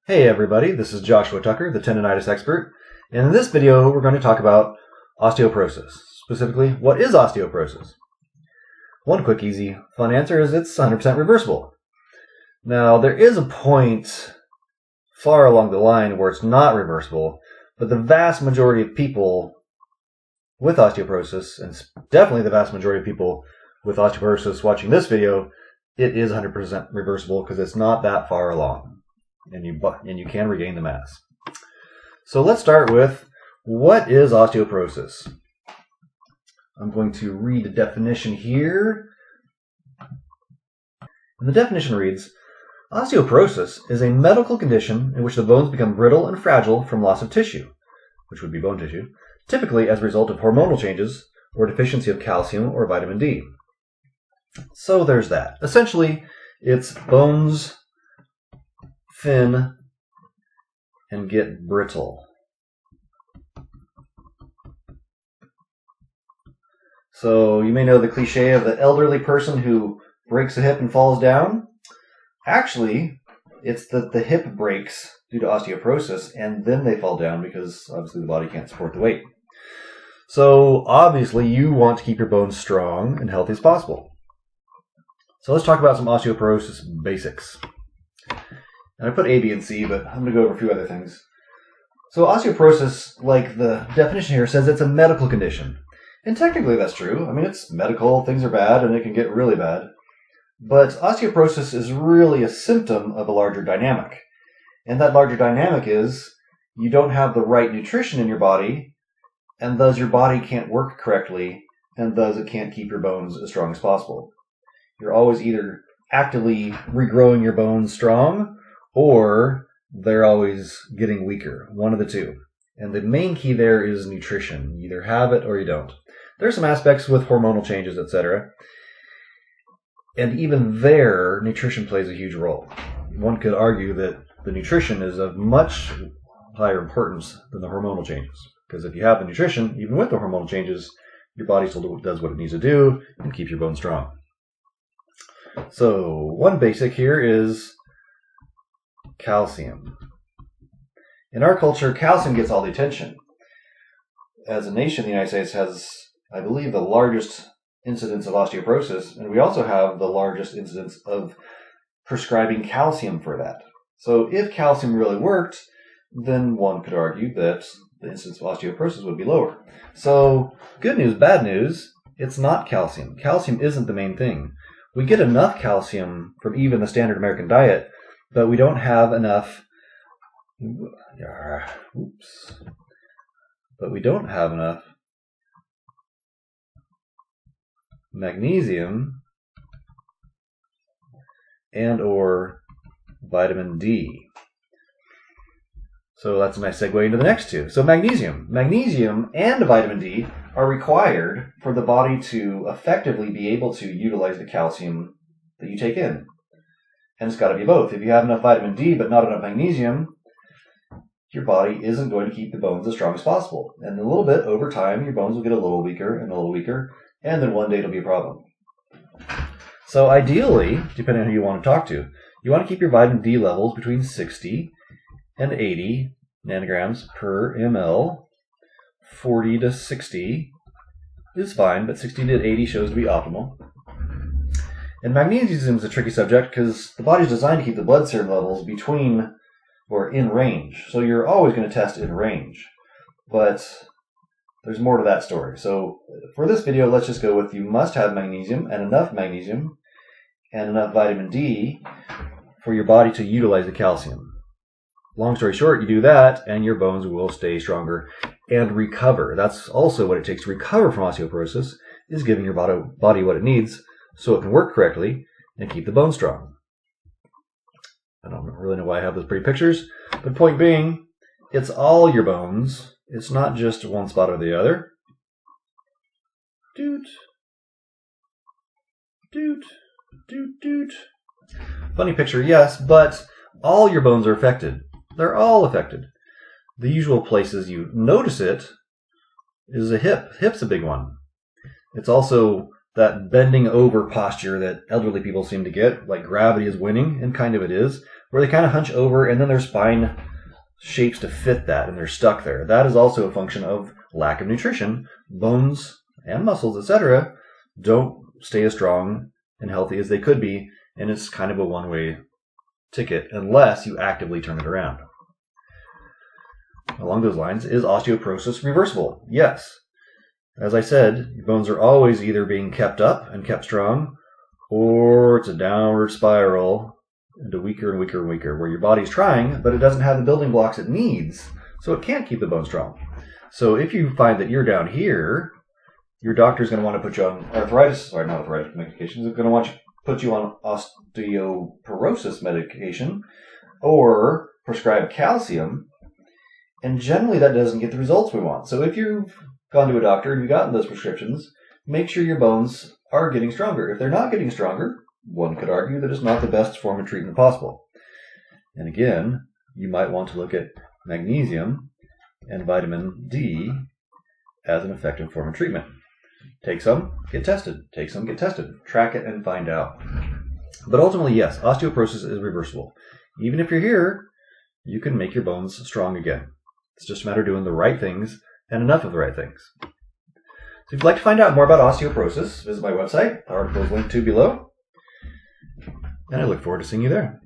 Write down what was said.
Hey everybody, this is Joshua Tucker, the tendonitis expert, and in this video we're going to talk about osteoporosis. Specifically, what is osteoporosis? One quick, easy, fun answer is it's 100% reversible. Now, there is a point far along the line where it's not reversible, but the vast majority of people with osteoporosis, and definitely the vast majority of people with osteoporosis watching this video, it is 100% reversible because it's not that far along. And you can regain the mass. So let's start with, what is osteoporosis? I'm going to read the definition here. And the definition reads, osteoporosis is a medical condition in which the bones become brittle and fragile from loss of tissue, which would be bone tissue, typically as a result of hormonal changes or deficiency of calcium or vitamin D. So there's that. Essentially, it's bones thin and get brittle. So you may know the cliche of the elderly person who breaks a hip and falls down. Actually, it's that the hip breaks due to osteoporosis and then they fall down because obviously the body can't support the weight. So obviously you want to keep your bones strong and healthy as possible. So let's talk about some osteoporosis basics. And I put A, B, and C, but I'm going to go over a few other things. So osteoporosis, like the definition here, says it's a medical condition. And technically that's true. I mean, it's medical, things are bad, and it can get really bad. But osteoporosis is really a symptom of a larger dynamic. And that larger dynamic is you don't have the right nutrition in your body, and thus your body can't work correctly, and thus it can't keep your bones as strong as possible. You're always either actively regrowing your bones strong, or they're always getting weaker, one of the two. And the main key there is nutrition. You either have it or you don't. There's some aspects with hormonal changes, etc. And even there, nutrition plays a huge role. One could argue that the nutrition is of much higher importance than the hormonal changes. Because if you have the nutrition, even with the hormonal changes, your body still does what it needs to do and keep your bones strong. So one basic here is calcium. In our culture, calcium gets all the attention. As a nation, the United States has, I believe, the largest incidence of osteoporosis, and we also have the largest incidence of prescribing calcium for that. So if calcium really worked, then one could argue that the incidence of osteoporosis would be lower. So good news, bad news, it's not calcium. Calcium isn't the main thing. We get enough calcium from even the standard American diet, but we don't have enough, magnesium and or vitamin D. So that's a nice segue into the next two. So magnesium and vitamin D are required for the body to effectively be able to utilize the calcium that you take in. And it's got to be both. If you have enough vitamin D but not enough magnesium, your body isn't going to keep the bones as strong as possible. And a little bit over time, your bones will get a little weaker, and then one day it'll be a problem. So ideally, depending on who you want to talk to, you want to keep your vitamin D levels between 60 and 80 nanograms per ml. 40 to 60 is fine, but 60 to 80 shows to be optimal. And magnesium is a tricky subject because the body's designed to keep the blood serum levels between or in range. So you're always going to test in range. But there's more to that story. So for this video, let's just go with you must have magnesium and enough vitamin D for your body to utilize the calcium. Long story short, you do that and your bones will stay stronger and recover. That's also what it takes to recover from osteoporosis, is giving your body what it needs so it can work correctly and keep the bone strong. I don't really know why I have those pretty pictures, but point being, it's all your bones. It's not just one spot or the other. Doot. Doot. Doot. Doot. Funny picture, yes, but all your bones are affected. They're all affected. The usual places you notice it is a hip. Hip's a big one. It's also that bending over posture that elderly people seem to get, like gravity is winning, and kind of it is, where they kind of hunch over and then their spine shapes to fit that and they're stuck there. That is also a function of lack of nutrition. Bones and muscles, etc., don't stay as strong and healthy as they could be, and it's kind of a one-way ticket unless you actively turn it around. Along those lines, is osteoporosis reversible? Yes. As I said, your bones are always either being kept up and kept strong, or it's a downward spiral into weaker and weaker and weaker, where your body's trying, but it doesn't have the building blocks it needs, so it can't keep the bone strong. So if you find that you're down here, your doctor's going to want to put you on not arthritis medication, they're going to want to put you on osteoporosis medication or prescribe calcium, and generally that doesn't get the results we want. So if you've gone to a doctor and you've gotten those prescriptions, make sure your bones are getting stronger. If they're not getting stronger, one could argue that it's not the best form of treatment possible. And again, you might want to look at magnesium and vitamin D as an effective form of treatment. Take some, get tested. Take some, get tested. Track it and find out. But ultimately, yes, osteoporosis is reversible. Even if you're here, you can make your bones strong again. It's just a matter of doing the right things and enough of the right things. So if you'd like to find out more about osteoporosis, visit my website. The article is linked to below. And I look forward to seeing you there.